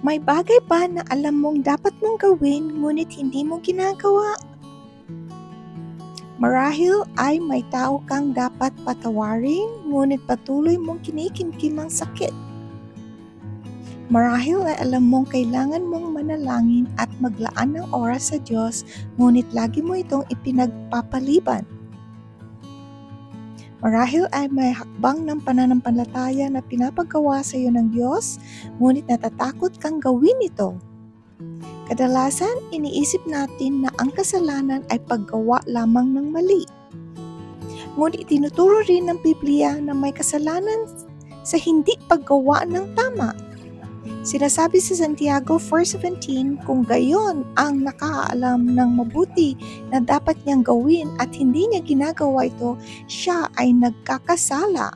May bagay ba na alam mong dapat mong gawin ngunit hindi mo ginagawa? Marahil ay may tao kang dapat patawarin ngunit patuloy mong kinikimkim ang sakit. Marahil ay alam mong kailangan mong manalangin at maglaan ng oras sa Diyos ngunit lagi mo itong ipinagpapaliban. Marahil ay may hakbang ng pananampalataya na pinapagawa sa iyo ng Diyos, ngunit natatakot kang gawin ito. Kadalasan, iniisip natin na ang kasalanan ay paggawa lamang ng mali. Ngunit tinuturo rin ng Biblia na may kasalanan sa hindi paggawa ng tama. Sinasabi sa Santiago 4:17, kung gayon ang nakaalam ng mabuti na dapat niyang gawin at hindi niya ginagawa ito, siya ay nagkakasala.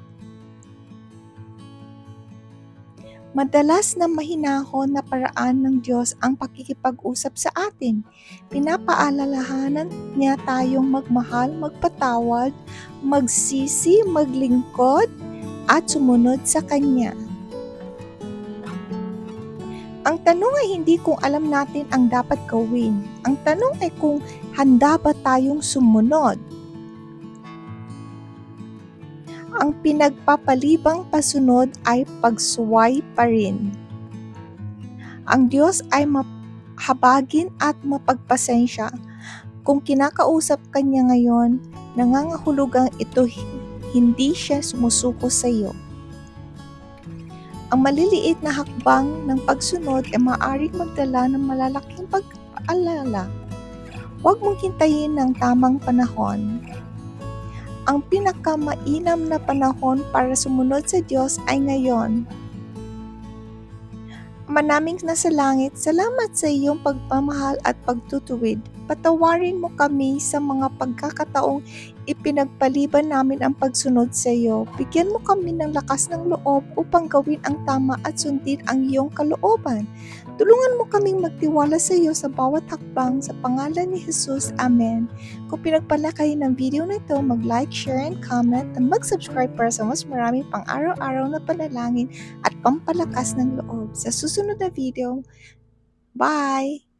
Madalas na mahinahon na paraan ng Diyos ang pakikipag-usap sa atin. Pinapaalalahanan niya tayong magmahal, magpatawad, magsisi, maglingkod, at sumunod sa Kanya. Ang tanong ay hindi kung alam natin ang dapat gawin. Ang tanong ay kung handa ba tayong sumunod. Ang pinagpapalibang pasunod ay pagsuway pa rin. Ang Diyos ay mahabagin at mapagpasensya. Kung kinakausap ka niya ngayon, nangangahulugang ito hindi siya sumusuko sa iyo. Ang maliliit na hakbang ng pagsunod ay maaaring magdala ng malalaking pag-alala. Huwag mong hintayin ng tamang panahon. Ang pinakamainam na panahon para sumunod sa Diyos ay ngayon. Ama naming nasa langit, salamat sa iyong pagmamahal at pagtutuwid. Patawarin mo kami sa mga pagkakataong ipinagpaliban namin ang pagsunod sa iyo. Bigyan mo kami ng lakas ng loob upang gawin ang tama at sundin ang iyong kalooban. Tulungan mo kaming magtiwala sa iyo sa bawat hakbang sa pangalan ni Jesus. Amen. Kung pinagpala kayo ng video na ito, mag-like, share, and comment, at mag-subscribe para sa mas maraming pang-araw-araw na panalangin at pampalakas ng loob. Sa susunod na video, bye!